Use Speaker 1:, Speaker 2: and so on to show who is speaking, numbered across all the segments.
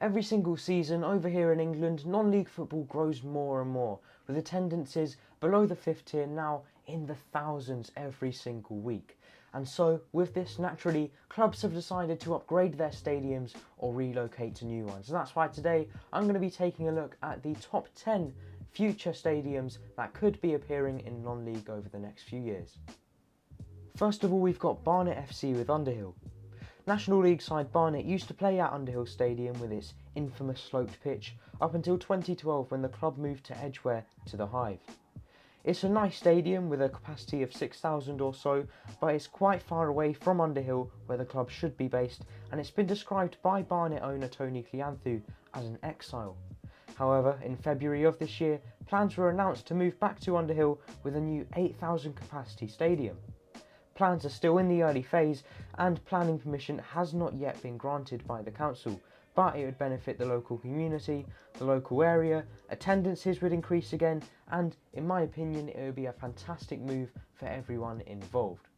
Speaker 1: Every single season over here in England, non-league football grows more and more, with attendances below the 5th tier now in the thousands every single week. And so, with this, naturally, clubs have decided to upgrade their stadiums or relocate to new ones. And that's why today I'm going to be taking a look at the top 10 future stadiums that could be appearing in non-league over the next few years. First of all, we've got Barnet FC with Underhill. National League side Barnet used to play at Underhill Stadium with its infamous sloped pitch up until 2012 when the club moved to Edgware to the Hive. It's a nice stadium with a capacity of 6,000 or so, but it's quite far away from Underhill where the club should be based, and it's been described by Barnet owner Tony Cleanthu as an exile. However, in February of this year, plans were announced to move back to Underhill with a new 8,000 capacity stadium. Plans are still in the early phase and planning permission has not yet been granted by the council, but it would benefit the local community, the local area, attendances would increase again, and in my opinion it would be a fantastic move for everyone involved.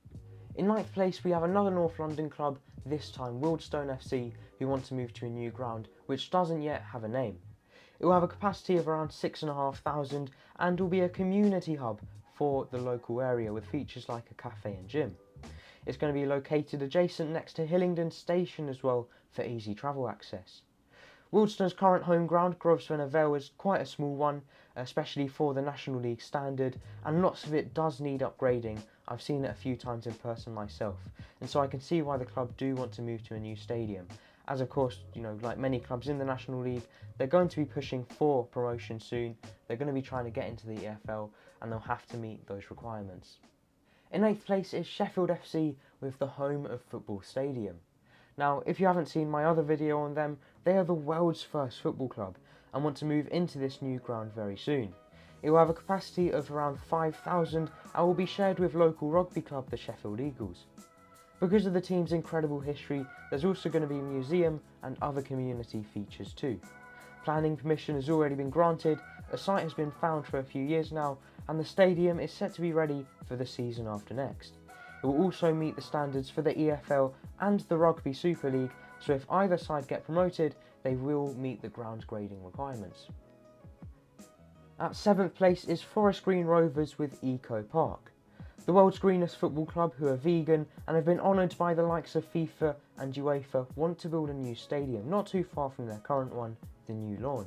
Speaker 1: In 9th place we have another North London club, this time Wealdstone FC, who want to move to a new ground which doesn't yet have a name. It will have a capacity of around 6,500 and will be a community hub for the local area with features like a cafe and gym. It's going to be located adjacent next to Hillingdon Station as well for easy travel access. Wealdstone's current home ground, Grosvenor Vale, is quite a small one, especially for the National League standard, and lots of it does need upgrading. I've seen it a few times in person myself, and so I can see why the club do want to move to a new stadium. As of course, like many clubs in the National League, they're going to be pushing for promotion soon, they're going to be trying to get into the EFL, and they'll have to meet those requirements. In 8th place is Sheffield FC with the Home of Football Stadium. Now, if you haven't seen my other video on them, they are the world's first football club and want to move into this new ground very soon. It will have a capacity of around 5,000 and will be shared with local rugby club the Sheffield Eagles. Because of the team's incredible history, there's also going to be a museum and other community features too. Planning permission has already been granted, a site has been found for a few years now, and the stadium is set to be ready for the season after next. It will also meet the standards for the EFL and the Rugby Super League, so if either side get promoted, they will meet the ground grading requirements. At 7th place is Forest Green Rovers with Eco Park. The world's greenest football club, who are vegan and have been honoured by the likes of FIFA and UEFA, want to build a new stadium not too far from their current one, the New Lawn.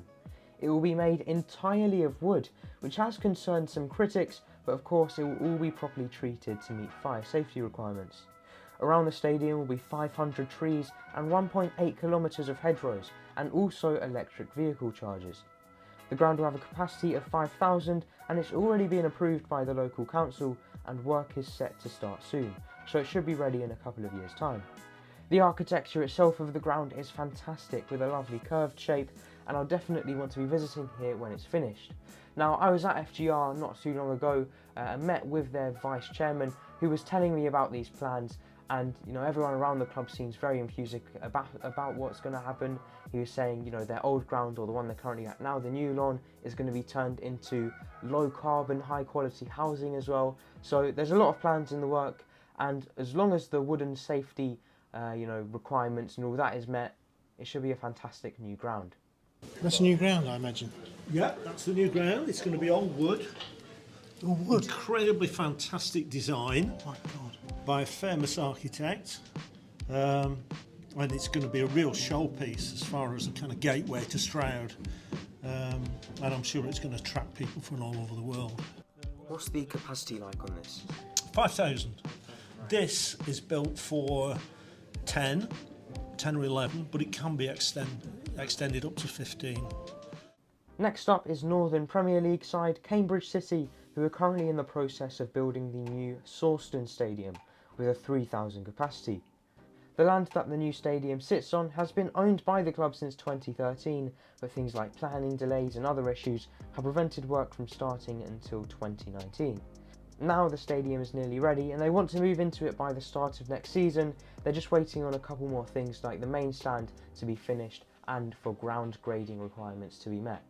Speaker 1: It will be made entirely of wood, which has concerned some critics, but of course it will all be properly treated to meet fire safety requirements. Around the stadium will be 500 trees and 1.8 kilometres of hedgerows, and also electric vehicle chargers. The ground will have a capacity of 5,000 and it's already been approved by the local council and work is set to start soon, so it should be ready in a couple of years' time. The architecture itself of the ground is fantastic with a lovely curved shape, and I'll definitely want to be visiting here when it's finished. Now, I was at FGR not too long ago and met with their vice chairman who was telling me about these plans, and everyone around the club seems very enthusiastic about what's going to happen. He was saying their old ground, or the one they're currently at now, the New Lawn, is going to be turned into low carbon, high quality housing as well. So there's a lot of plans in the work, and as long as the wooden safety requirements and all that is met, it should be a fantastic new ground.
Speaker 2: That's a new ground, I imagine.
Speaker 3: Yeah, that's the new ground. It's going to be on wood.
Speaker 2: Oh, wood.
Speaker 3: Incredibly fantastic design.
Speaker 2: My God.
Speaker 3: By a famous architect. And it's going to be a real showpiece as far as a kind of gateway to Stroud. And I'm sure it's going to attract people from all over the world.
Speaker 1: What's the capacity like on this?
Speaker 3: 5,000. This is built for 10 or 11, but it can be extended up to 15.
Speaker 1: Next up is Northern Premier League side Cambridge City, who are currently in the process of building the new Sawston Stadium with a 3,000 capacity. The land that the new stadium sits on has been owned by the club since 2013, but things like planning delays and other issues have prevented work from starting until 2019. Now the stadium is nearly ready and they want to move into it by the start of next season. They're just waiting on a couple more things like the main stand to be finished and for ground grading requirements to be met.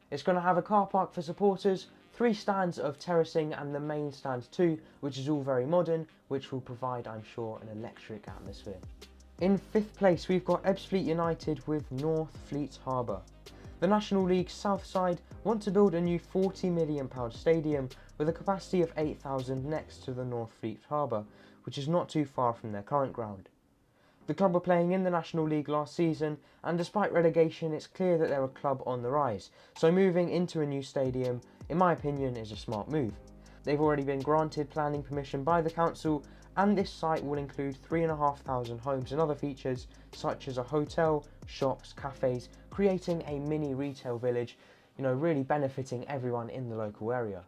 Speaker 1: It's going to have a car park for supporters, 3 stands of terracing and the main stand too, which is all very modern, which will provide, I'm sure, an electric atmosphere. In 5th place, we've got Ebbsfleet United with North Fleet Harbour. The National League's South side want to build a new £40 million stadium with a capacity of 8,000 next to the North Fleet Harbour, which is not too far from their current ground. The club were playing in the National League last season, and despite relegation, it's clear that they're a club on the rise, so moving into a new stadium, in my opinion, is a smart move. They've already been granted planning permission by the council, and this site will include 3,500 homes and other features such as a hotel, shops, cafes, creating a mini retail village, really benefiting everyone in the local area.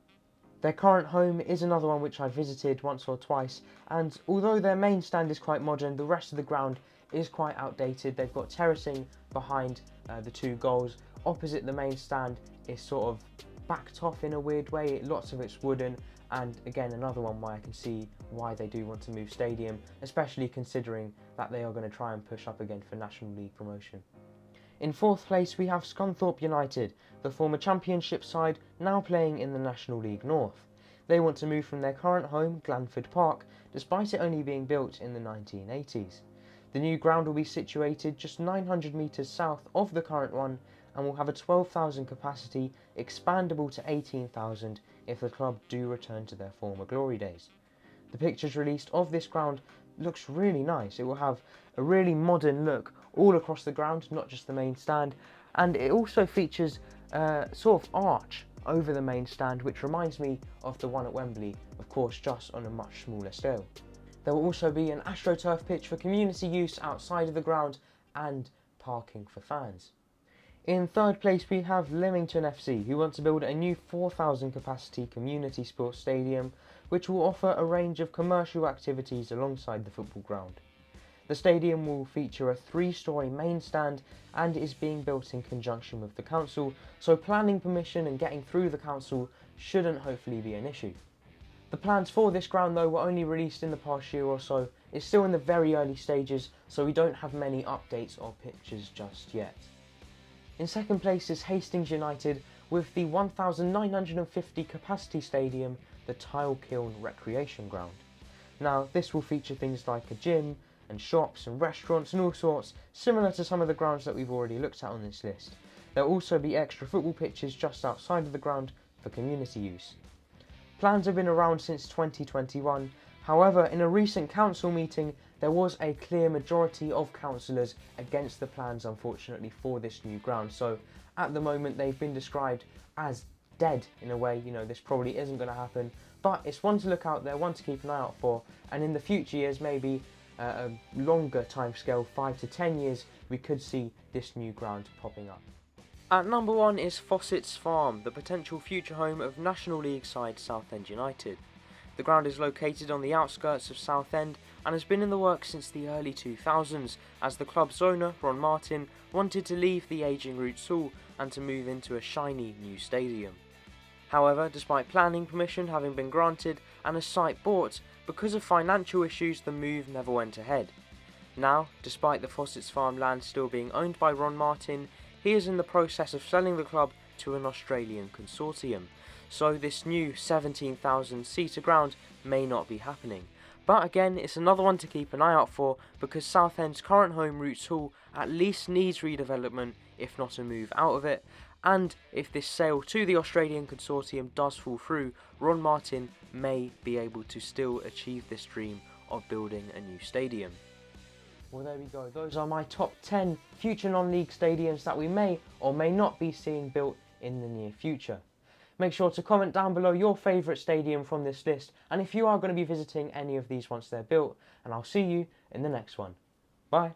Speaker 1: Their current home is another one which I visited once or twice, and although their main stand is quite modern, the rest of the ground is quite outdated. They've got terracing behind the 2 goals. Opposite the main stand is sort of backed off in a weird way, lots of it's wooden, and again another one why I can see why they do want to move stadium, especially considering that they are going to try and push up again for National League promotion. In 4th place we have Scunthorpe United, the former Championship side now playing in the National League North. They want to move from their current home, Glanford Park, despite it only being built in the 1980s. The new ground will be situated just 900 metres south of the current one and will have a 12,000 capacity, expandable to 18,000 if the club do return to their former glory days. The pictures released of this ground looks really nice. It will have a really modern look all across the ground, not just the main stand, and it also features a sort of arch over the main stand, which reminds me of the one at Wembley, of course just on a much smaller scale. There will also be an AstroTurf pitch for community use outside of the ground and parking for fans. In 3rd place we have Limington FC, who want to build a new 4,000 capacity community sports stadium which will offer a range of commercial activities alongside the football ground. The stadium will feature a 3-storey main stand and is being built in conjunction with the council, so planning permission and getting through the council shouldn't hopefully be an issue. The plans for this ground though were only released in the past year or so. It's still in the very early stages, so we don't have many updates or pictures just yet. In 2nd place is Hastings United with the 1,950 capacity stadium, the Tile Kiln Recreation Ground. Now this will feature things like a gym and shops and restaurants and all sorts, similar to some of the grounds that we've already looked at on this list. There will also be extra football pitches just outside of the ground for community use. Plans have been around since 2021, however in a recent council meeting there was a clear majority of councillors against the plans unfortunately for this new ground, so at the moment they've been described as dead in a way. This probably isn't going to happen, but it's one to look out there, one to keep an eye out for, and in the future years, maybe a longer time scale, 5 to 10 years, we could see this new ground popping up. At number 1 is Faucets Farm, the potential future home of National League side Southend United. The ground is located on the outskirts of Southend and has been in the works since the early 2000s, as the club's owner, Ron Martin, wanted to leave the ageing Roots Hall and to move into a shiny new stadium. However, despite planning permission having been granted and a site bought, because of financial issues the move never went ahead. Now, despite the Faucets Farm land still being owned by Ron Martin, he is in the process of selling the club to an Australian consortium, so this new 17,000-seater ground may not be happening. But again, it's another one to keep an eye out for, because Southend's current home Roots Hall at least needs redevelopment, if not a move out of it, and if this sale to the Australian consortium does fall through, Ron Martin may be able to still achieve this dream of building a new stadium. Well, there we go. Those are my top 10 future non-league stadiums that we may or may not be seeing built in the near future. Make sure to comment down below your favourite stadium from this list, and if you are going to be visiting any of these once they're built, and I'll see you in the next one. Bye.